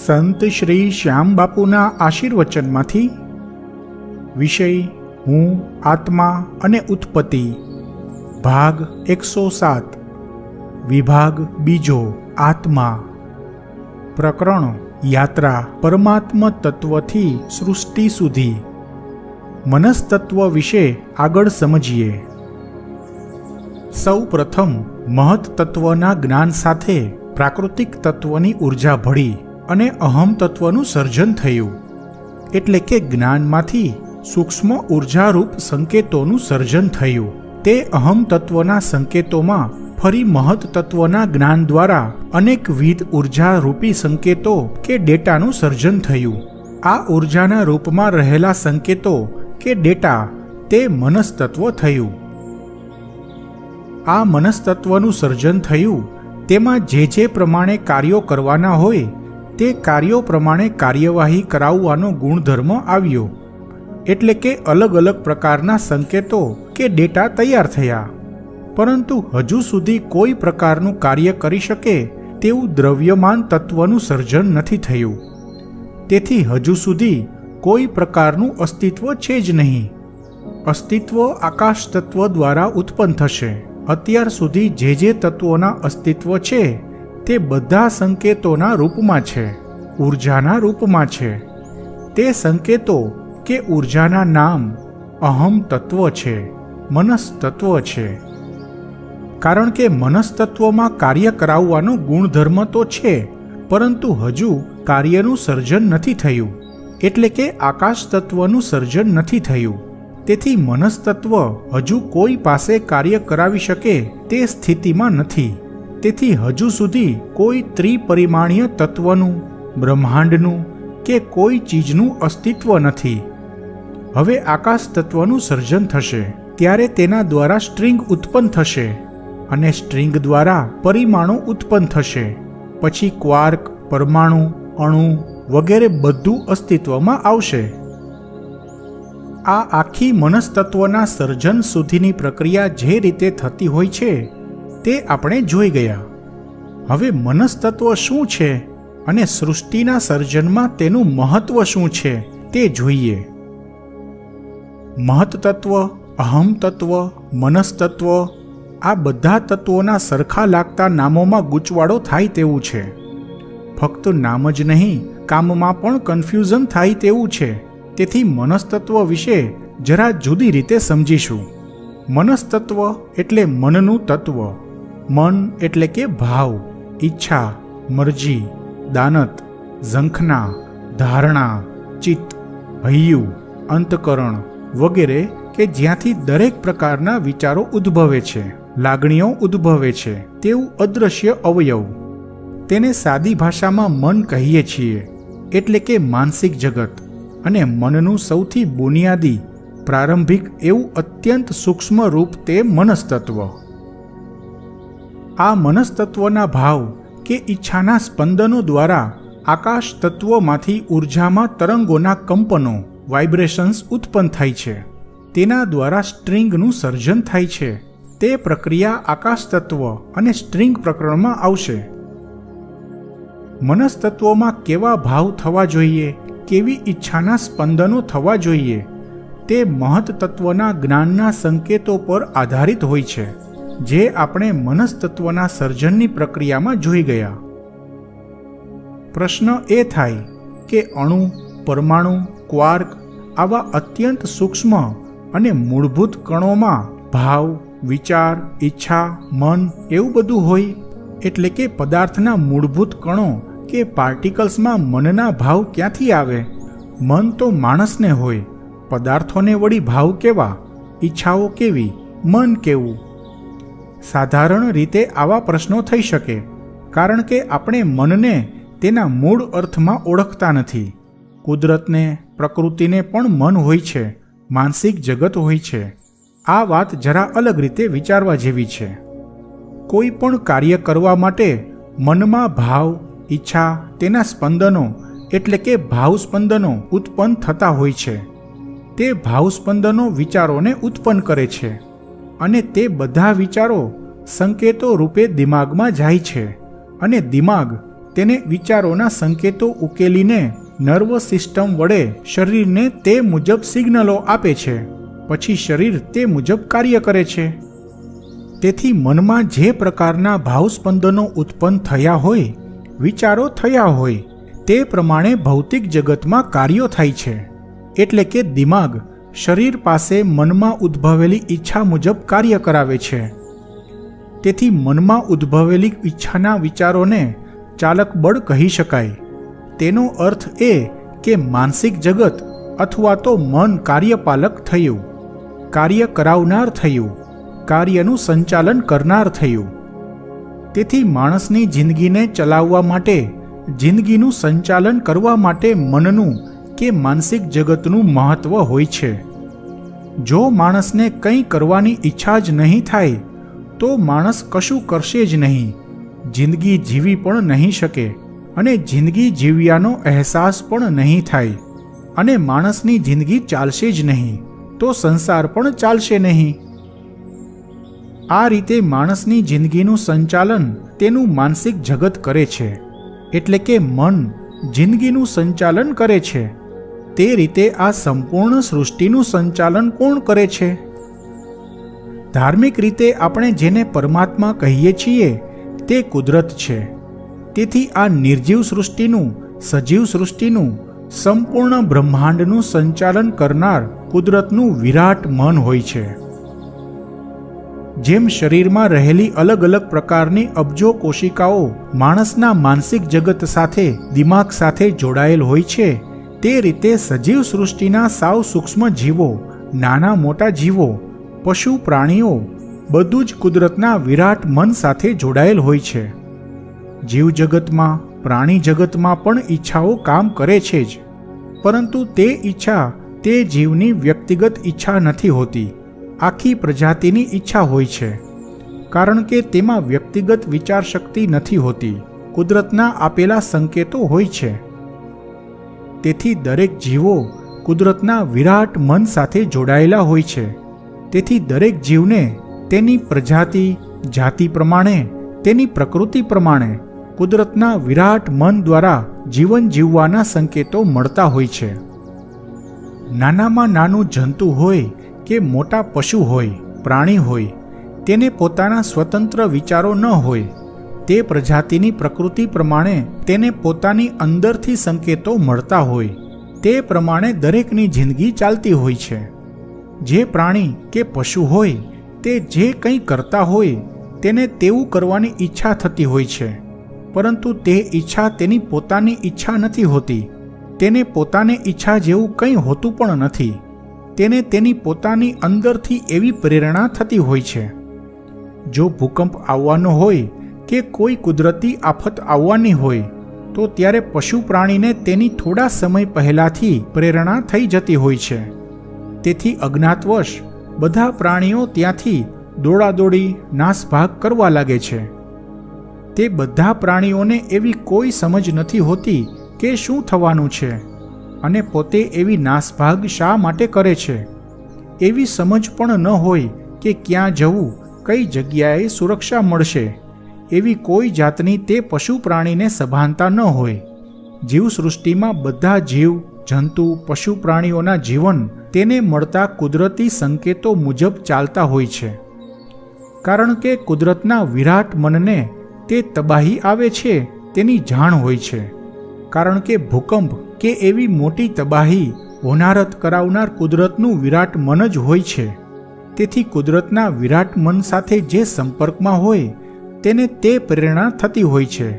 સંત શ્રી શ્યામબાપુના આશીર્વચનમાંથી વિષય હું આત્મા અને ઉત્પત્તિ ભાગ 107 વિભાગ બીજો આત્મા પ્રકરણ યાત્રા પરમાત્મ તત્વથી સૃષ્ટિ સુધી મનસ્તત્વ વિશે આગળ સમજીએ। સૌ પ્રથમ મહત તત્વના જ્ઞાન સાથે પ્રાકૃતિક તત્વની ઉર્જા ભળી અને અહમ તત્વનું સર્જન થયું, એટલે કે જ્ઞાનમાંથી સૂક્ષ્મ ઉર્જારૂપ સંકેતોનું સર્જન થયું। તે અહમ તત્વના સંકેતોમાં ફરી મહત તત્વના જ્ઞાન દ્વારા અનેકવિધ ઉર્જારૂપી સંકેતો કે ડેટાનું સર્જન થયું। આ ઉર્જાના રૂપમાં રહેલા સંકેતો કે ડેટા તે મનસ્તત્વ થયું। આ મનસ્તત્વનું સર્જન થયું, તેમાં જે પ્રમાણે કાર્યો કરવાના હોય તે કાર્યો પ્રમાણે કાર્યવાહી કરાવવાનો ગુણધર્મ આવ્યો, એટલે કે અલગ અલગ પ્રકારના સંકેતો કે ડેટા તૈયાર થયા। પરંતુ હજુ સુધી કોઈ પ્રકારનું કાર્ય કરી શકે તેવું દ્રવ્યમાન તત્વનું સર્જન નથી થયું। તેથી હજુ સુધી કોઈ પ્રકારનું અસ્તિત્વ છે જ નહીં। અસ્તિત્વ આકાશ તત્વ દ્વારા ઉત્પન્ન થશે। અત્યાર સુધી જે તત્વોના અસ્તિત્વ છે તે બધા સંકેતોના રૂપમાં છે, ઉર્જાના રૂપમાં છે। તે સંકેતો કે ઉર્જાના નામ અહમ તત્વ છે, મનસ્તત્વ છે। કારણ કે મનસ્તત્વમાં કાર્ય કરાવવાનો ગુણધર્મ તો છે, પરંતુ હજુ કાર્યનું સર્જન નથી થયું, એટલે કે આકાશ તત્વનું સર્જન નથી થયું। તેથી મનસ્તત્વ હજુ કોઈ પાસે કાર્ય કરાવી શકે તે સ્થિતિમાં નથી। તેથી હજુ સુધી કોઈ ત્રિપરિમાણીય તત્વનું, બ્રહ્માંડનું કે કોઈ ચીજનું અસ્તિત્વ નથી। હવે આકાશ તત્વનું સર્જન થશે ત્યારે તેના દ્વારા સ્ટ્રિંગ ઉત્પન્ન થશે અને સ્ટ્રિંગ દ્વારા પરિમાણો ઉત્પન્ન થશે। પછી ક્વાર્ક, પરમાણુ, અણુ વગેરે બધું અસ્તિત્વમાં આવશે। આ આખી મનસ્તત્વના સર્જન સુધીની પ્રક્રિયા જે રીતે થતી હોય છે તે આપણે જોઈ ગયા। હવે મનસ્તત્વ શું છે અને સૃષ્ટિના સર્જનમાં તેનું મહત્વ શું છે તે જોઈએ। મહત તત્વ, અહમ તત્વ, મનસ્તત્વ આ બધા તત્વોના સરખા લાગતા નામોમાં ગૂંચવાડો થાય તેવું છે। ફક્ત નામ જ નહીં, કામમાં પણ કન્ફ્યુઝન થાય તેવું છે। તેથી મનસ્તત્વ વિશે જરા જુદી રીતે સમજીશું। મનસ્તત્વ એટલે મનનું તત્વ। મન એટલે કે ભાવ, ઈચ્છા, મરજી, દાનત, ઝંખના, ધારણા, ચિત્ત, હૈયું, અંતકરણ વગેરે કે જ્યાંથી દરેક પ્રકારના વિચારો ઉદ્ભવે છે, લાગણીઓ ઉદ્ભવે છે તેવું અદૃશ્ય અવયવ। તેને સાદી ભાષામાં મન કહીએ છીએ, એટલે કે માનસિક જગત। અને મનનું સૌથી બુનિયાદી, પ્રારંભિક એવું અત્યંત સૂક્ષ્મ રૂપ તે મનસ્તત્વ। આ મનસ્તત્વના ભાવ કે ઈચ્છાના સ્પંદનો દ્વારા આકાશ તત્વમાંથી ઉર્જામાં તરંગોના કંપનો, વાઇબ્રેશન્સ ઉત્પન્ન થાય છે। તેના દ્વારા સ્ટ્રિંગનું સર્જન થાય છે। તે પ્રક્રિયા આકાશ તત્વ અને સ્ટ્રિંગ પ્રકરણમાં આવશે। મનસ્તત્વમાં કેવા ભાવ થવા જોઈએ, કેવી ઈચ્છાના સ્પંદનો થવા જોઈએ તે મહત તત્વના જ્ઞાનના સંકેતો પર આધારિત હોય છે, જે આપણે મનસ્તત્વના સર્જનની પ્રક્રિયામાં જોઈ ગયા। પ્રશ્ન એ થાય કે અણુ, પરમાણુ, ક્વાર્ક આવા અત્યંત સૂક્ષ્મ અને મૂળભૂત કણોમાં ભાવ, વિચાર, ઈચ્છા, મન એવું બધું હોય, એટલે કે પદાર્થના મૂળભૂત કણો કે પાર્ટિકલ્સમાં મનના ભાવ ક્યાંથી આવે? મન તો માણસને હોય, પદાર્થોને વળી ભાવ કેવા, ઈચ્છાઓ કેવી, મન કેવું? સાધારણ રીતે આવા પ્રશ્નો થઈ શકે, કારણ કે આપણે મનને તેના મૂળ અર્થમાં ઓળખતા નથી। કુદરતને, પ્રકૃતિને પણ મન હોય છે, માનસિક જગત હોય છે। આ વાત જરા અલગ રીતે વિચારવા જેવી છે। કોઈ પણ કાર્ય કરવા માટે મનમાં ભાવ, ઈચ્છા, તેના સ્પંદનો એટલે કે ભાવ સ્પંદનો ઉત્પન્ન થતા હોય છે। તે ભાવ સ્પંદનો વિચારોને ઉત્પન્ન કરે છે અને તે બધા વિચારો સંકેતો રૂપે દિમાગમાં જાય છે અને દિમાગ તેને વિચારોના સંકેતો ઉકેલીને નર્વસ સિસ્ટમ વડે શરીરને તે મુજબ સિગ્નલો આપે છે, પછી શરીર તે મુજબ કાર્ય કરે છે. તેથી મનમાં જે પ્રકારના ભાવસ્પંદનો ઉત્પન્ન થયા હોય, વિચારો થયા હોય, તે પ્રમાણે ભૌતિક જગતમાં કાર્યો થાય છે. એટલે કે દિમાગ શરીર પાસે મનમાં ઉદ્ભવેલી ઈચ્છા મુજબ કાર્ય કરાવે છે. તેથી મનમાં ઉદ્ભવેલી ઈચ્છાના વિચારોને ચાલક બળ કહી શકાય. તેનો અર્થ એ કે માનસિક જગત અથવા તો મન કાર્યપાલક થયું, કાર્ય કરાવનાર થયું, કાર્યનું સંચાલન કરનાર થયું. તેથી માણસની જિંદગીને ચલાવવા માટે, જિંદગીનું સંચાલન કરવા માટે મનનું કે માનસિક જગતનું મહત્વ હોય છે. જો માણસને કંઈ કરવાની ઈચ્છા જ નહીં થાય તો માણસ કશું કરશે જ નહીં, જિંદગી જીવી પણ નહીં શકે અને જિંદગી જીવ્યાનો અહેસાસ પણ નહીં થાય, અને માણસની જિંદગી ચાલશે જ નહીં તો સંસાર પણ ચાલશે નહીં. આ રીતે માણસની જિંદગીનું સંચાલન તેનું માનસિક જગત કરે છે. એટલે કે મન જિંદગીનું સંચાલન કરે છે. તે રીતે આ સંપૂર્ણ સૃષ્ટિનું સંચાલન કોણ કરે છે? ધાર્મિક રીતે આપણે જેને પરમાત્મા કહીએ છીએ તે કુદરત છે. તેથી આ નિર્જીવ સૃષ્ટિનું, સજીવ સૃષ્ટિનું, સંપૂર્ણ બ્રહ્માંડનું સંચાલન કરનાર કુદરતનું વિરાટ મન હોય છે. જેમ શરીરમાં રહેલી અલગ અલગ પ્રકારની અબજો કોશિકાઓ માણસના માનસિક જગત સાથે, દિમાગ સાથે જોડાયેલ હોય છે, તે રીતે સજીવ સૃષ્ટિના સાવ સૂક્ષ્મ જીવો, નાના મોટા જીવો, પશુ પ્રાણીઓ બધું જ કુદરતના વિરાટ મન સાથે જોડાયેલ હોય છે. જીવ જગતમાં, પ્રાણી જગતમાં પણ ઈચ્છાઓ કામ કરે છે જ, પરંતુ તે ઈચ્છા તે જીવની વ્યક્તિગત ઈચ્છા નથી હોતી, આખી પ્રજાતિની ઈચ્છા હોય છે. કારણ કે તેમાં વ્યક્તિગત વિચાર શક્તિ નથી હોતી, કુદરતના આપેલા સંકેતો હોય છે. તેથી દરેક જીવો કુદરતના વિરાટ મન સાથે જોડાયેલા હોય છે. તેથી દરેક જીવને તેની પ્રજાતિ, જાતિ પ્રમાણે, તેની પ્રકૃતિ પ્રમાણે કુદરતના વિરાટ મન દ્વારા જીવન જીવવાના સંકેતો મળતા હોય છે. નાનામાં નાનું જંતુ હોય કે મોટા પશુ હોય, પ્રાણી હોય, તેને પોતાના સ્વતંત્ર વિચારો ન હોય. તે પ્રજાતિની પ્રકૃતિ પ્રમાણે તેને પોતાની અંદરથી સંકેતો મળતા હોય. તે પ્રમાણે દરેકની જિંદગી ચાલતી હોય છે. જે પ્રાણી કે પશુ હોય તે જે કંઈ કરતા હોય તેને તેવું કરવાની ઈચ્છા થતી હોય છે, પરંતુ તે ઈચ્છા તેની પોતાની ઈચ્છા નથી હોતી. તેને પોતાની ઈચ્છા જેવું કંઈ હોતું પણ નથી. તેને તેની પોતાની અંદરથી એવી પ્રેરણા થતી હોય છે. જો ભૂકંપ આવવાનો હોય કે કોઈ કુદરતી આફત આવવાની હોય તો ત્યારે પશુ પ્રાણીને તેની થોડા સમય પહેલાંથી પ્રેરણા થઈ જતી હોય છે. તેથી અજ્ઞાતવશ બધા પ્રાણીઓ ત્યાંથી દોડાદોડી નાસભાગ કરવા લાગે છે. તે બધા પ્રાણીઓને એવી કોઈ સમજ નથી હોતી કે શું થવાનું છે અને પોતે એવી નાસભાગ શા માટે કરે છે. એવી સમજ પણ ન હોય કે ક્યાં જવું, કઈ જગ્યાએ સુરક્ષા મળશે. એવી કોઈ જાતની તે પશુ પ્રાણીને સભાનતા ન હોય. જીવસૃષ્ટિમાં બધા જીવ, જંતુ, પશુ પ્રાણીઓના જીવન તેને મળતા કુદરતી સંકેતો મુજબ ચાલતા હોય છે. કારણ કે કુદરતના વિરાટ મનને તે તબાહી આવે છે તેની જાણ હોય છે. કારણ કે ભૂકંપ કે એવી મોટી તબાહી, હોનારત કરાવનાર કુદરતનું વિરાટ મન જ હોય છે. તેથી કુદરતના વિરાટ મન સાથે જે સંપર્કમાં હોય તેને તે પ્રેરણા થતી હોય છે.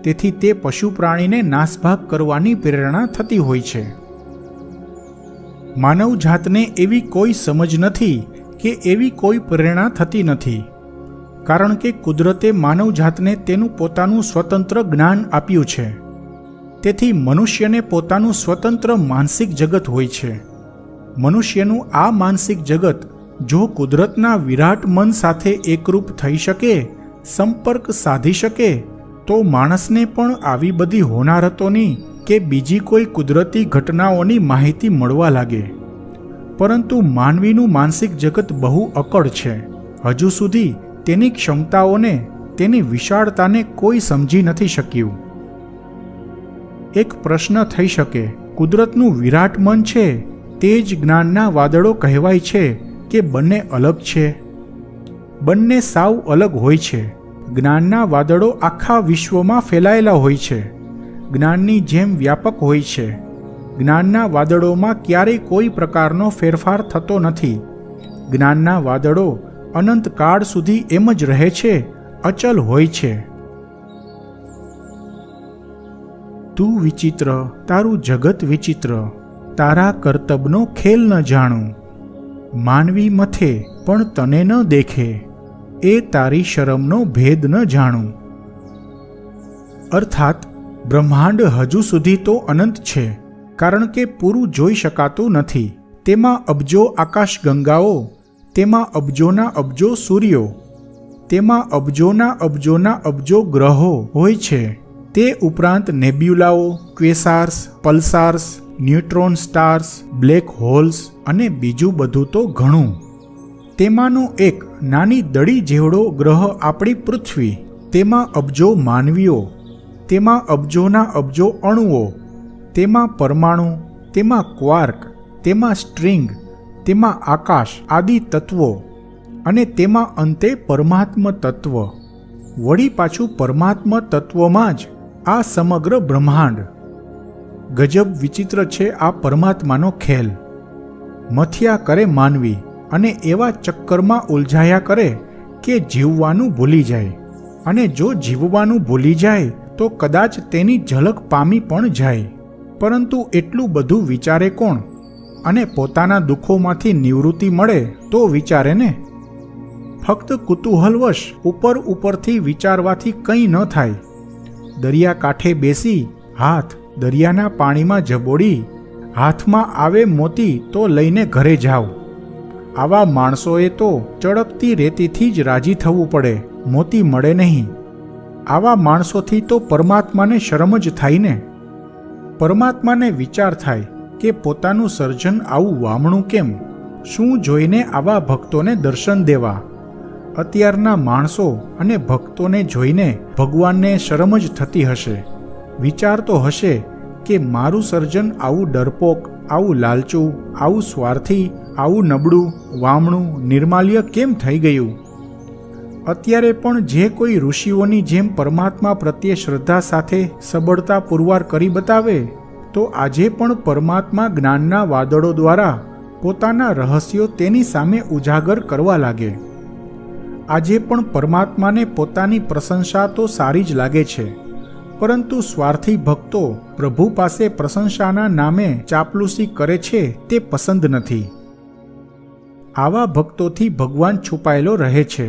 તેથી તે પશુ પ્રાણીને નાસભાગ કરવાની પ્રેરણા થતી હોય છે. માનવ જાતને એવી કોઈ સમજ નથી કે એવી કોઈ પ્રેરણા થતી નથી. કારણ કે કુદરતે માનવ જાતને તેનું પોતાનું સ્વતંત્ર જ્ઞાન આપ્યું છે. તેથી મનુષ્યને પોતાનું સ્વતંત્ર માનસિક જગત હોય છે. મનુષ્યનું આ માનસિક જગત જો કુદરતના વિરાટ મન સાથે એકરૂપ થઈ શકે, સંપર્ક સાધી શકે, તો માણસને પણ આવી બધી હોનારતોની કે બીજી કોઈ કુદરતી ઘટનાઓની માહિતી મળવા લાગે. પરંતુ માનવીનું માનસિક જગત બહુ અકળ છે. હજુ સુધી તેની ક્ષમતાઓને, તેની વિશાળતાને કોઈ સમજી નથી શક્યું. એક પ્રશ્ન થઈ શકે, કુદરતનું વિરાટ મન છે તે જ જ્ઞાનના વાદળો કહેવાય છે કે બંને અલગ છે? બંને સાવ અલગ હોય છે. જ્ઞાનના વાદળો આખા વિશ્વમાં ફેલાયેલા હોય છે, જ્ઞાનની જેમ વ્યાપક હોય છે. જ્ઞાનના વાદળોમાં ક્યારેય કોઈ પ્રકારનો ફેરફાર થતો નથી. જ્ઞાનના વાદળો અનંતકાળ સુધી એમ જ રહે છે, અચલ હોય છે. તું વિચિત્ર, તારું જગત વિચિત્ર, તારા કરતબનો ખેલ ન જાણું. માનવી મથે પણ તને ન દેખે, એ તારી શરમનો ભેદ ન જાણું. અર્થાત બ્રહ્માંડ હજુ સુધી તો અનંત છે, કારણ કે પૂરું જોઈ શકાતું નથી. તેમાં અબજો આકાશગંગાઓ, તેમાં અબજોના અબજો સૂર્યો, તેમાં અબજોના અબજો ગ્રહો હોય છે. તે ઉપરાંત નેબ્યુલાઓ, ક્વેસાર્સ, પલ્સાર્સ, ન્યુટ્રોન સ્ટાર્સ, બ્લેક હોલ્સ અને બીજું બધું તો ઘણું. તેમાંનો એક નાની દડી જેવડો ગ્રહ આપણી પૃથ્વી, તેમાં અબજો માનવીઓ, તેમાં અબજોના અબજો અણુઓ, તેમાં પરમાણુ, તેમાં ક્વાર્ક, તેમાં સ્ટ્રિંગ, તેમાં આકાશ આદિ તત્વો, અને તેમાં અંતે પરમાત્મ તત્વ. વળી પાછું પરમાત્મ તત્વમાં જ આ સમગ્ર બ્રહ્માંડ. ગજબ વિચિત્ર છે આ પરમાત્માનો ખેલ. મથ્યા કરે માનવી અને એવા ચક્કરમાં ઉલઝાયા કરે કે જીવવાનું ભૂલી જાય, અને જો જીવવાનું ભૂલી જાય તો કદાચ તેની ઝલક પામી પણ જાય. પરંતુ એટલું બધું વિચારે કોણ? અને પોતાના દુઃખોમાંથી નિવૃત્તિ મળે તો વિચારે ને. ફક્ત કુતૂહલવશ ઉપરથી વિચારવાથી કંઈ ન થાય. દરિયા કાંઠે બેસી હાથ દરિયાના પાણીમાં જબોડી હાથમાં આવે મોતી તો લઈને ઘરે જાઓ. આવા માણસોએ તો ચળકતી રેતીથી જ રાજી થવું પડે, મોતી મળે નહીં. આવા માણસોથી તો પરમાત્માને શરમ જ થાય ને. પરમાત્માને વિચાર થાય કે પોતાનું સર્જન આવું વામણું કેમ? શું જોઈને આવા ભક્તોને દર્શન દેવા? અત્યારના માણસો અને ભક્તોને જોઈને ભગવાનને શરમ જ થતી હશે. વિચારતો હશે કે મારું સર્જન આવું ડરપોક, આવું લાલચું, આવું સ્વાર્થી, આવું નબળું, વામણું, નિર્માલ્ય કેમ થઈ ગયું? અત્યારે પણ જે કોઈ ઋષિઓની જેમ પરમાત્મા પ્રત્યે શ્રદ્ધા સાથે સબળતા પુરવાર કરી બતાવે તો આજે પણ પરમાત્મા જ્ઞાનના વાદળો દ્વારા પોતાના રહસ્યો તેની સામે ઉજાગર કરવા લાગે. આજે પણ પરમાત્માને પોતાની પ્રશંસા તો સારી જ લાગે છે, પરંતુ સ્વાર્થી ભક્તો પ્રભુ પાસે પ્રશંસાના નામે ચાપલૂસી કરે છે તે પસંદ નથી. આવા ભક્તોથી ભગવાન છુપાયેલો રહે છે,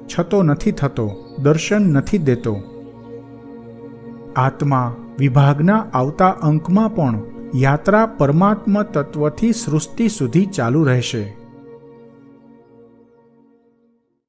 છતો નથી થતો, દર્શન નથી દેતો. આત્મા વિભાગના આવતા અંકમાં પણ યાત્રા પરમાત્મ તત્વથી સૃષ્ટિ સુધી ચાલુ રહેશે.